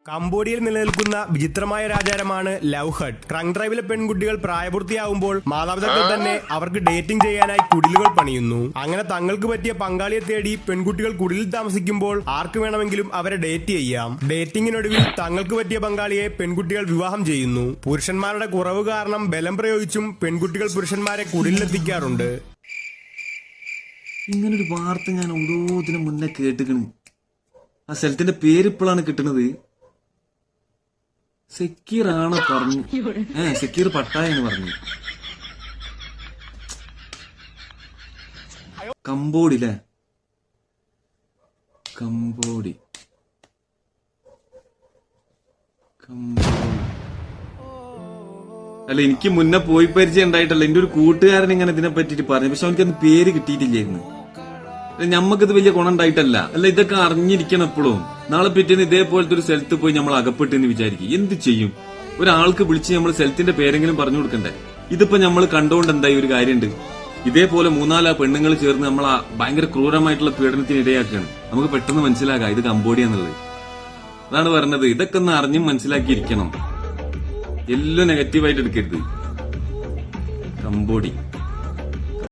കംബോഡിയയിൽ നിലനിൽക്കുന്ന വിചിത്രമായ ഒരാചാരമാണ് love hut. Trunk ഡ്രൈവിലെ പെൺകുട്ടികൾ പ്രായപൂർത്തിയാവുമ്പോൾ മാതാപിതാക്കൾ തന്നെ അവർക്ക് ഡേറ്റിംഗ് ചെയ്യാനായി കുടിലുകൾ പണിയുന്നു. അങ്ങനെ തങ്ങൾക്ക് പറ്റിയ പങ്കാളിയെ തേടി പെൺകുട്ടികൾ കുടിലിൽ താമസിക്കുമ്പോൾ ആർക്ക് വേണമെങ്കിലും അവരെ ഡേറ്റ് ചെയ്യാം. ഡേറ്റിംഗിനൊടുവിൽ തങ്ങൾക്ക് പറ്റിയ പങ്കാളിയെ പെൺകുട്ടികൾ വിവാഹം ചെയ്യുന്നു. പുരുഷന്മാരുടെ കുറവ് കാരണം ബലം പ്രയോഗിച്ചും പെൺകുട്ടികൾ പുരുഷന്മാരെ കുടിലെത്തിക്കാറുണ്ട്. ഇങ്ങനൊരു വാർത്ത ഞാൻ ഓരോ ഇതിനു മുന്നേ കേട്ടിക്കണ്. ആ സ്ഥലത്തിന്റെ പേര് ഇപ്പോഴാണ് കിട്ടുന്നത്. സെക്കീർ ആണ് പറഞ്ഞു. സെക്കീർ പട്ടായ എന്ന് പറഞ്ഞു. കംബോഡിയിലെ കംബോഡി അല്ല, എനിക്ക് മുന്നേ പോയി പരിചയം ഉണ്ടായിട്ടല്ല. എന്റെ ഒരു കൂട്ടുകാരൻ ഇങ്ങനെ ഇതിനെ പറ്റിട്ട് പറഞ്ഞു. പക്ഷെ അവനക്ക് പേര് കിട്ടിയിട്ടില്ലായിരുന്നു. ഞമ്മക്കിത് വലിയ ഗുണം ഉണ്ടായിട്ടല്ല. അല്ല, ഇതൊക്കെ അറിഞ്ഞിരിക്കണം എപ്പോഴും. നാളെ പിറ്റേന്ന് ഇതേപോലത്തെ ഒരു സ്ഥലത്ത് പോയി നമ്മൾ അകപ്പെട്ടെന്ന് വിചാരിക്കും. എന്ത് ചെയ്യും? ഒരാൾക്ക് വിളിച്ച് നമ്മൾ സ്ഥലത്തിന്റെ പേരെങ്കിലും പറഞ്ഞു കൊടുക്കണ്ടേ? ഇതിപ്പോ നമ്മൾ കണ്ടുകൊണ്ട് എന്തായി ഒരു കാര്യമുണ്ട്. ഇതേപോലെ 3-4 പെണ്ണുങ്ങൾ ചേർന്ന് നമ്മളെ ഭയങ്കര ക്രൂരമായിട്ടുള്ള പീഡനത്തിന് ഇടയാക്കുകയാണ്. നമുക്ക് പെട്ടെന്ന് മനസ്സിലാക്കാം ഇത് കംബോഡിയ എന്നുള്ളത്. അതാണ് പറഞ്ഞത്. ഇതൊക്കെ ഒന്ന് അറിഞ്ഞും മനസ്സിലാക്കിയിരിക്കണം. എല്ലാം നെഗറ്റീവായിട്ട് എടുക്കരുത്. കംബോഡി